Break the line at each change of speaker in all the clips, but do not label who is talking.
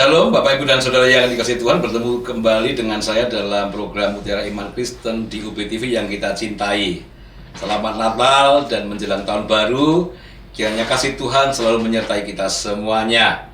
Shalom Bapak Ibu dan Saudara yang dikasihi Tuhan, bertemu kembali dengan saya dalam program Mutiara Iman Kristen di UBTV yang kita cintai. Selamat Natal dan menjelang tahun baru, kiranya kasih Tuhan selalu menyertai kita semuanya.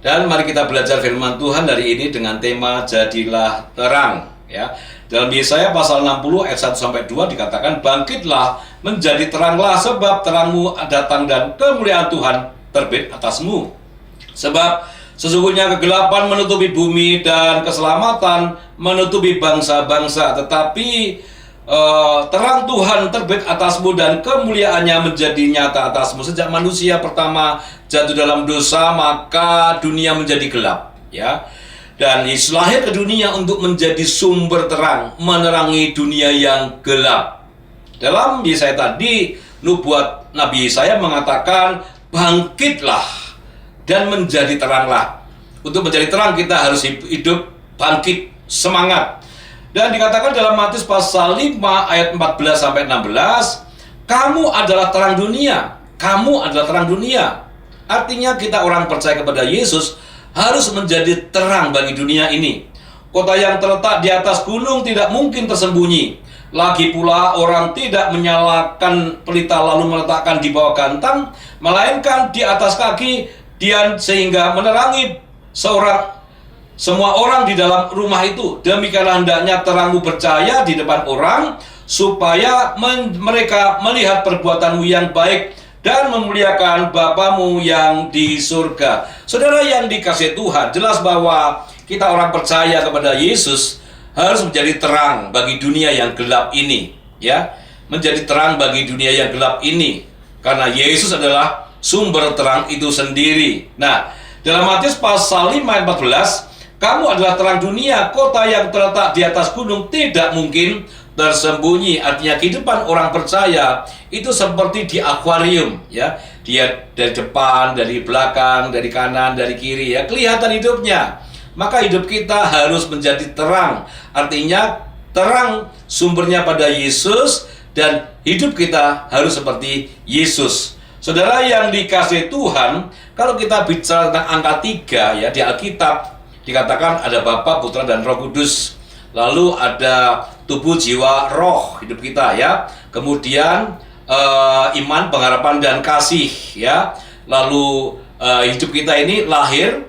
Dan mari kita belajar firman Tuhan hari ini dengan tema Jadilah Terang. Ya, dalam Yesaya pasal 60 ayat 1 sampai 2 dikatakan, bangkitlah, menjadi teranglah, sebab terangmu datang dan kemuliaan Tuhan terbit atasmu. Sebab sesungguhnya kegelapan menutupi bumi dan keselamatan menutupi bangsa-bangsa, tetapi terang Tuhan terbit atasmu dan kemuliaannya menjadi nyata atasmu. Sejak manusia pertama jatuh dalam dosa, maka dunia menjadi gelap, ya. Dan Yesus lahir ke dunia untuk menjadi sumber terang, menerangi dunia yang gelap. Dalam Yesaya tadi, nubuat Nabi Yesaya mengatakan, bangkitlah dan menjadi teranglah. Untuk menjadi terang kita harus hidup bangkit, semangat. Dan dikatakan dalam Matius pasal 5 ayat 14 sampai 16, kamu adalah terang dunia. Kamu adalah terang dunia. Artinya kita orang percaya kepada Yesus harus menjadi terang bagi dunia ini. Kota yang terletak di atas gunung tidak mungkin tersembunyi. Lagi pula orang tidak menyalakan pelita lalu meletakkan di bawah gantang, melainkan di atas kaki dia, sehingga menerangi semua orang di dalam rumah itu. Demikianlah hendaknya terangmu bercahaya di depan orang, supaya mereka melihat perbuatanmu yang baik dan memuliakan Bapamu yang di surga. Saudara yang dikasihi Tuhan, jelas bahwa kita orang percaya kepada Yesus harus menjadi terang bagi dunia yang gelap ini, ya. Menjadi terang bagi dunia yang gelap ini, karena Yesus adalah sumber terang itu sendiri. Nah, dalam Matius pasal 5 ayat 14, kamu adalah terang dunia, kota yang terletak di atas gunung tidak mungkin tersembunyi. Artinya kehidupan orang percaya itu seperti di akuarium, ya. Dia dari depan, dari belakang, dari kanan, dari kiri, ya, kelihatan hidupnya. Maka hidup kita harus menjadi terang. Artinya terang sumbernya pada Yesus, dan hidup kita harus seperti Yesus. Saudara yang dikasihi Tuhan, kalau kita bicara tentang angka 3, ya, di Alkitab dikatakan ada Bapa, Putra, dan Roh Kudus. Lalu ada tubuh, jiwa, roh hidup kita, ya. Kemudian iman, pengharapan, dan kasih, ya. Lalu hidup kita ini lahir,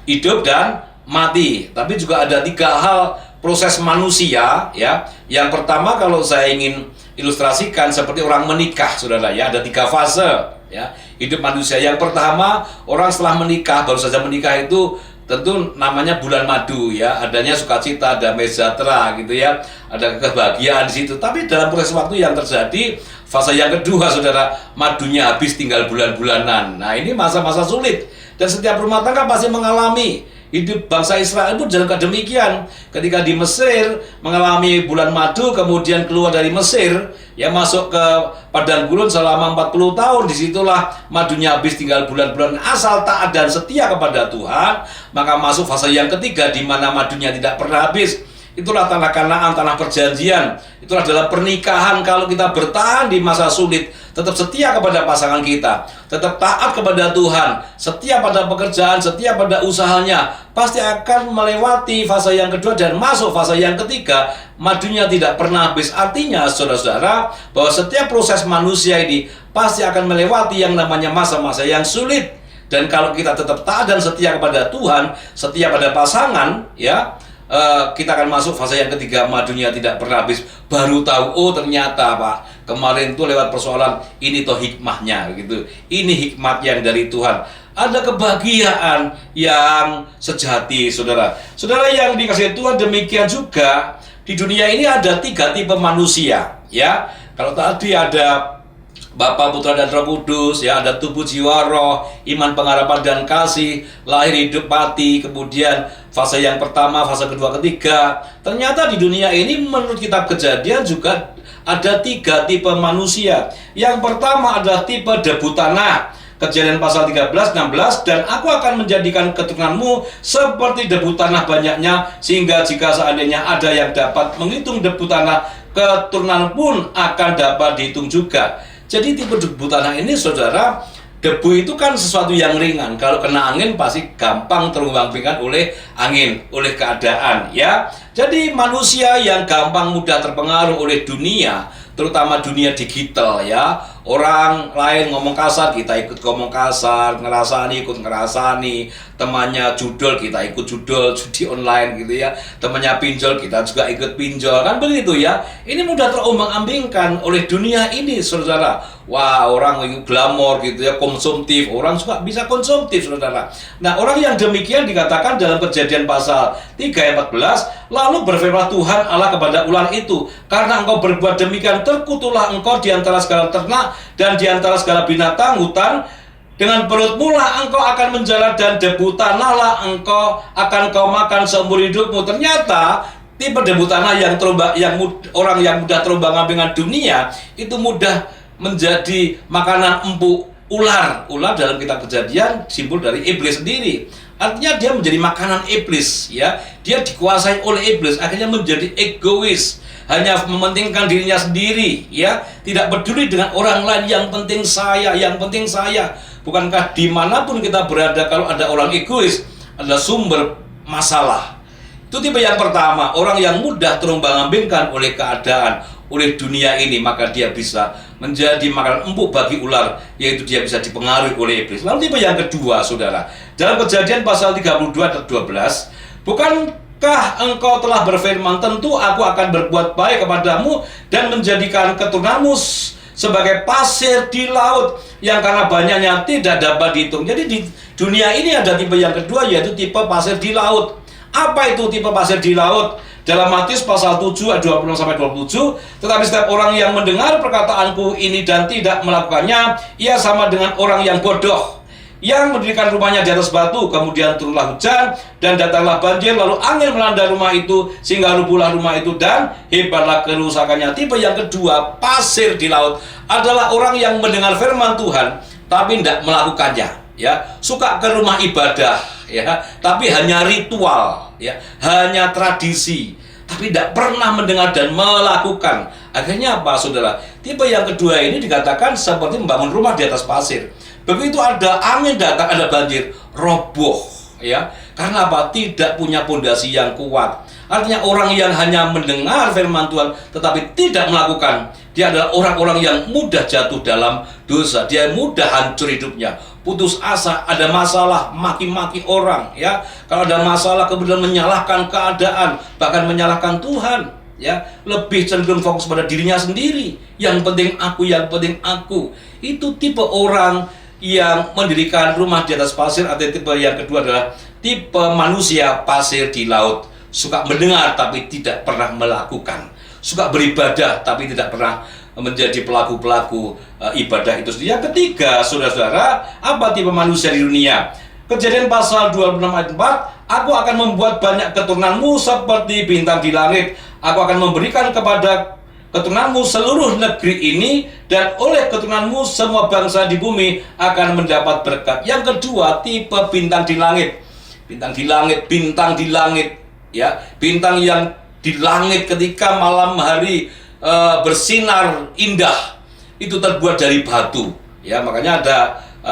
hidup, dan mati. Tapi juga ada 3 hal proses manusia, ya. Yang pertama, kalau saya ingin ilustrasikan seperti orang menikah, saudara, ya, ada 3 fase, ya, hidup manusia. Yang pertama, orang setelah menikah, baru saja menikah itu tentu namanya bulan madu, ya, adanya sukacita, damai sejahtera, gitu, ya, ada kebahagiaan di situ. Tapi dalam proses waktu yang terjadi, fase yang kedua, saudara, madunya habis, tinggal bulan-bulanan. Nah, ini masa-masa sulit, dan setiap rumah tangga pasti mengalami. Hidup bangsa Israel pun juga demikian. Ketika di Mesir mengalami bulan madu, kemudian keluar dari Mesir, ya, masuk ke padang gurun selama 40 tahun. Disitulah madunya habis, tinggal bulan-bulan. Asal taat dan setia kepada Tuhan, maka masuk fase yang ketiga, di mana madunya tidak pernah habis. Itulah tanah Kanaan, tanah perjanjian. Itulah dalam pernikahan. Kalau kita bertahan di masa sulit, tetap setia kepada pasangan kita, tetap taat kepada Tuhan, setia pada pekerjaan, setia pada usahanya, pasti akan melewati fase yang kedua dan masuk fase yang ketiga. Madunya tidak pernah habis. Artinya, saudara-saudara, bahwa setiap proses manusia ini pasti akan melewati yang namanya masa-masa yang sulit. Dan kalau kita tetap taat dan setia kepada Tuhan, setia pada pasangan, ya, kita akan masuk fase yang ketiga, madunya tidak pernah habis. Baru tahu, oh ternyata, Pak, kemarin tuh lewat persoalan ini toh hikmahnya, gitu. Ini hikmat yang dari Tuhan. Ada kebahagiaan yang sejati, saudara. Saudara yang dikasihi Tuhan, demikian juga di dunia ini ada 3 tipe manusia, ya. Kalau tadi ada Bapa, Putra, dan Roh Kudus, ya, ada tubuh, jiwa, roh, iman, pengharapan, dan kasih, lahir, hidup, mati, kemudian fase yang pertama, fase kedua, ketiga. Ternyata di dunia ini menurut kitab Kejadian juga ada 3 tipe manusia. Yang pertama adalah tipe debu tanah. Kejadian pasal 13, 16, dan aku akan menjadikan keturunanmu seperti debu tanah banyaknya, sehingga jika seandainya ada yang dapat menghitung debu tanah, keturunan pun akan dapat dihitung juga. Jadi tipe debu tanah ini, saudara, Debu itu kan sesuatu yang ringan. Kalau kena angin pasti gampang terombang-ambingkan oleh angin, oleh keadaan, ya. Jadi manusia yang gampang mudah terpengaruh oleh dunia, terutama dunia digital, ya. Orang lain ngomong kasar, kita ikut ngomong kasar, ngerasani ikut ngerasani, temannya judol, kita ikut judol, judi online gitu ya. Temannya pinjol, kita juga ikut pinjol, kan begitu ya. Ini mudah terombang-ambingkan oleh dunia ini, saudara. Wah, orang glamor gitu ya, konsumtif, orang suka bisa konsumtif, saudara. Nah, orang yang demikian dikatakan dalam Kejadian pasal 3 ayat 14, lalu berfirman Tuhan Allah kepada ular itu, karena engkau berbuat demikian, terkutuklah engkau di antara segala ternak dan di antara segala binatang hutan, dengan perutmu lah engkau akan menjalar dan debu tanahlah engkau akan kau makan seumur hidupmu. Ternyata tipe debu tanah orang yang mudah terombang-ambingan dunia itu mudah menjadi makanan empuk ular. Ular dalam kitab Kejadian simbol dari iblis sendiri. Artinya dia menjadi makanan iblis, ya. Dia dikuasai oleh iblis, akhirnya menjadi egois, hanya mementingkan dirinya sendiri, ya. Tidak peduli dengan orang lain, yang penting saya, yang penting saya. Bukankah dimanapun kita berada, kalau ada orang egois adalah sumber masalah. Itu tipe yang pertama, orang yang mudah terombang-ambingkan oleh keadaan, oleh dunia ini, maka dia bisa menjadi makanan empuk bagi ular, yaitu dia bisa dipengaruhi oleh iblis. Lalu tipe yang kedua, saudara, dalam Kejadian pasal 32 ayat 12, bukankah engkau telah berfirman, tentu aku akan berbuat baik kepadamu dan menjadikan keturunanmu sebagai pasir di laut, yang karena banyaknya tidak dapat dihitung. Jadi di dunia ini ada tipe yang kedua, yaitu tipe pasir di laut. Apa itu tipe pasir di laut? Dalam Matius pasal 7 ayat 20-27, tetapi setiap orang yang mendengar perkataanku ini dan tidak melakukannya, ia sama dengan orang yang bodoh, yang mendirikan rumahnya di atas batu, kemudian turunlah hujan dan datanglah banjir, lalu angin melanda rumah itu sehingga rubuhlah rumah itu dan hebatlah kerusakannya. Tipe yang kedua, pasir di laut, adalah orang yang mendengar firman Tuhan tapi tidak melakukannya, ya. Suka ke rumah ibadah, ya, tapi hanya ritual, ya, hanya tradisi, tapi tidak pernah mendengar dan melakukan. Akhirnya apa, saudara? Tipe yang kedua ini dikatakan seperti membangun rumah di atas pasir. Begitu ada angin datang, ada banjir, roboh, ya. Karena apa? Tidak punya pondasi yang kuat. Artinya orang yang hanya mendengar firman Tuhan tetapi tidak melakukan, dia adalah orang-orang yang mudah jatuh dalam dosa. Dia mudah hancur hidupnya, putus asa, ada masalah, maki-maki orang, ya. Kalau ada masalah kemudian menyalahkan keadaan, bahkan menyalahkan Tuhan, ya. Lebih cenderung fokus pada dirinya sendiri. Yang penting aku, yang penting aku. Itu tipe orang yang mendirikan rumah di atas pasir. Atau tipe yang kedua adalah tipe manusia pasir di laut. Suka mendengar tapi tidak pernah melakukan. Suka beribadah tapi tidak pernah menjadi pelaku-pelaku ibadah itu sendiri. Yang ketiga, saudara-saudara, apa tipe manusia di dunia? Kejadian pasal 26 ayat 4, aku akan membuat banyak keturunanmu seperti bintang di langit. Aku akan memberikan kepada keturunanmu seluruh negeri ini, dan oleh keturunanmu semua bangsa di bumi akan mendapat berkat. Yang kedua, tipe bintang di langit. Bintang di langit, bintang di langit, ya. Bintang yang di langit ketika malam hari bersinar indah, itu terbuat dari batu, ya. Makanya ada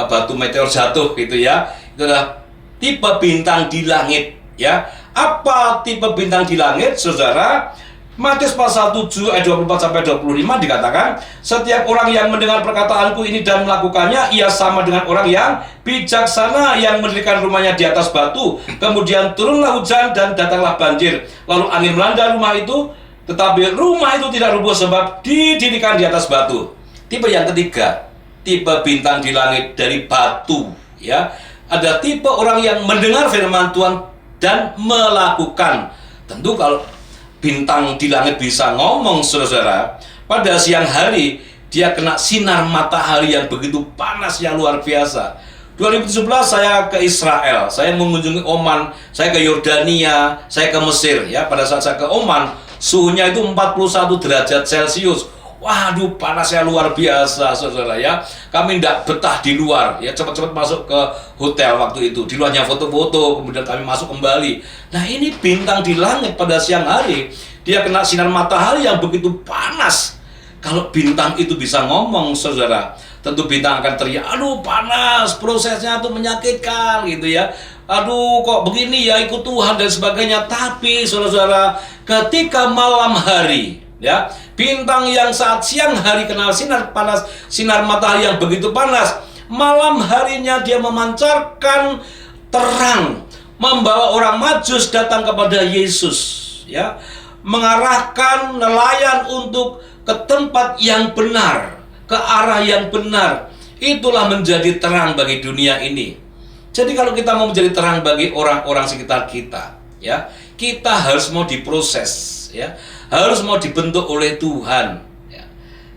batu meteor jatuh gitu, ya. Itu adalah tipe bintang di langit, ya. Apa tipe bintang di langit, saudara? Matius pasal 7 ayat 24-25 dikatakan, setiap orang yang mendengar perkataanku ini dan melakukannya, ia sama dengan orang yang bijaksana yang mendirikan rumahnya di atas batu, kemudian turunlah hujan dan datanglah banjir, lalu angin melanda rumah itu, tetapi rumah itu tidak rubuh sebab didirikan di atas batu. Tipe yang ketiga, tipe bintang di langit dari batu, ya. Ada tipe orang yang mendengar firman Tuhan dan melakukan. Tentu kalau bintang di langit bisa ngomong, saudara, pada siang hari dia kena sinar matahari yang begitu panas, yang luar biasa. 2017 saya ke Israel, saya mengunjungi Oman, saya ke Yordania, saya ke Mesir, ya. Pada saat saya ke Oman, suhunya itu 41 derajat Celcius. Waduh, panasnya luar biasa, saudara, ya. Kami tidak betah di luar, ya. Cepat-cepat masuk ke hotel waktu itu. Di luarnya foto-foto, kemudian kami masuk kembali. Nah, ini bintang di langit pada siang hari, dia kena sinar matahari yang begitu panas. Kalau bintang itu bisa ngomong, saudara, tentu bintang akan teriak, aduh panas, prosesnya tuh menyakitkan gitu ya. Aduh kok begini ya, ikut Tuhan dan sebagainya. Tapi saudara-saudara, ketika malam hari ya, bintang yang saat siang hari kena sinar panas, sinar matahari yang begitu panas, malam harinya dia memancarkan terang, membawa orang Majus datang kepada Yesus ya, mengarahkan nelayan untuk ke tempat yang benar, ke arah yang benar. Itulah menjadi terang bagi dunia ini. Jadi kalau kita mau menjadi terang bagi orang-orang sekitar kita ya, kita harus mau diproses ya, harus mau dibentuk oleh Tuhan ya.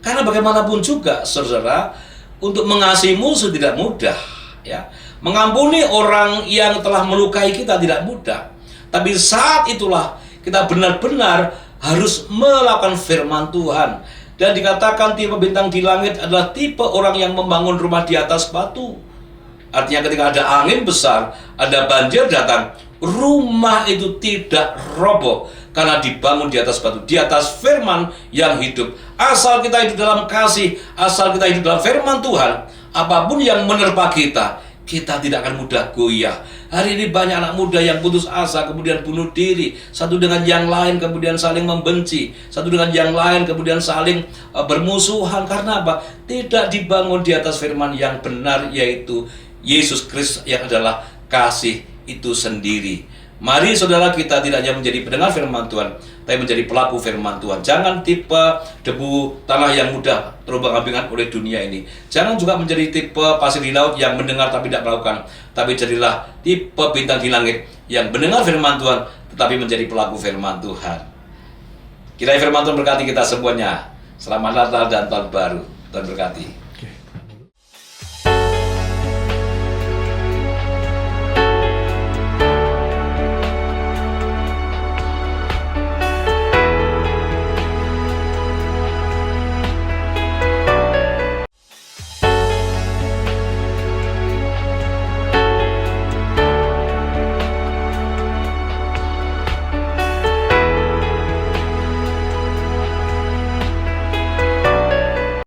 Karena bagaimanapun juga saudara, untuk mengasihi musuh tidak mudah ya, mengampuni orang yang telah melukai kita tidak mudah. Tapi saat itulah kita benar-benar harus melakukan firman Tuhan. Dan dikatakan tipe bintang di langit adalah tipe orang yang membangun rumah di atas batu. Artinya ketika ada angin besar, ada banjir datang, rumah itu tidak roboh karena dibangun di atas batu, di atas firman yang hidup. Asal kita hidup dalam kasih, asal kita hidup dalam firman Tuhan, apapun yang menerpa kita, kita tidak akan mudah goyah. Hari ini banyak anak muda yang putus asa, kemudian bunuh diri, satu dengan yang lain, kemudian saling membenci, satu dengan yang lain, kemudian saling bermusuhan. Karena apa? Tidak dibangun di atas firman yang benar, yaitu Yesus Kristus yang adalah kasih itu sendiri. Mari saudara, kita tidak hanya menjadi pendengar firman Tuhan, tapi menjadi pelaku firman Tuhan. Jangan tipe debu tanah yang mudah terombang-ambingan oleh dunia ini. Jangan juga menjadi tipe pasir di laut yang mendengar tapi tidak melakukan. Tapi jadilah tipe bintang di langit yang mendengar firman Tuhan, tetapi menjadi pelaku firman Tuhan. Kiranya firman Tuhan berkati kita semuanya. Selamat Natal dan Tahun Baru. Tuhan berkati.